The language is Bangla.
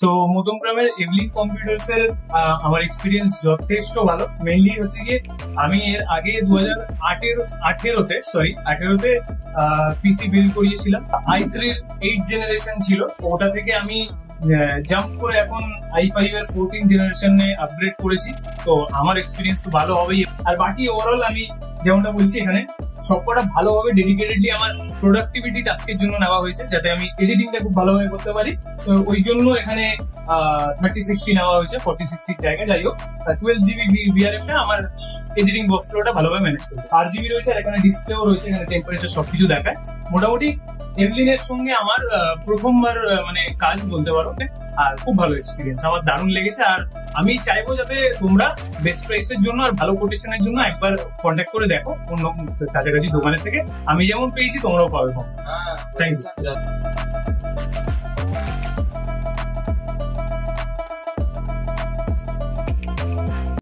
তো মধ্যমগ্রামের এভলিন কম্পিউটার্স এর আমার এক্সপিরিয়েন্স যথেষ্ট ভালো। মেইনলি হচ্ছে গিয়ে আমি এর আগে 2018-তে পিসি বিল্ড করিয়েছিলাম। i3 8 জেনারেশন ছিল, ওটা থেকে আমি জাম্প করে এখন i5 এর 14 জেনারেশনে আপগ্রেড করেছি। তো আমার এক্সপিরিয়েন্স তো ভালো হবেই। আর বাকি ওভারঅল আমি যেমনটা বলছি, এখানে সবকটা ভালোভাবে ডেডিকেটেডলি আমার প্রোডাক্টিভিটি টাস্কের জন্য নেওয়া হয়েছে, যাতে আমি এডিটিংটা খুব ভালোভাবে করতে পারি। তো ওই জন্য এখানে 3060 নেওয়া হয়েছে 4060 জায়গায়। যাই হোক, 12GB VRM টা আমার এডিটিং ওয়ার্কফ্লোটা ভালোভাবে ম্যানেজ করবে। 8GB রয়েছে, আর এখানে ডিসপ্লেও রয়েছে, এখানে টেম্পারেচার সবকিছু দেখায়। মোটামুটি এভলিনের সঙ্গে আমার প্রথমবার মানে কাজ বলতে পারো, আর খুব ভালো এক্সপিরিয়েন্স, আমার দারুণ লেগেছে। আর আমি চাইবো যাতে তোমরা বেস্ট প্রাইসের জন্য আর ভালো কোটেশনের জন্য একবার কন্ট্যাক্ট করে দেখো অন্য কাছাকাছি দোকানের থেকে। আমি যেমন পেয়েছি তোমরাও পাবে। Thank you.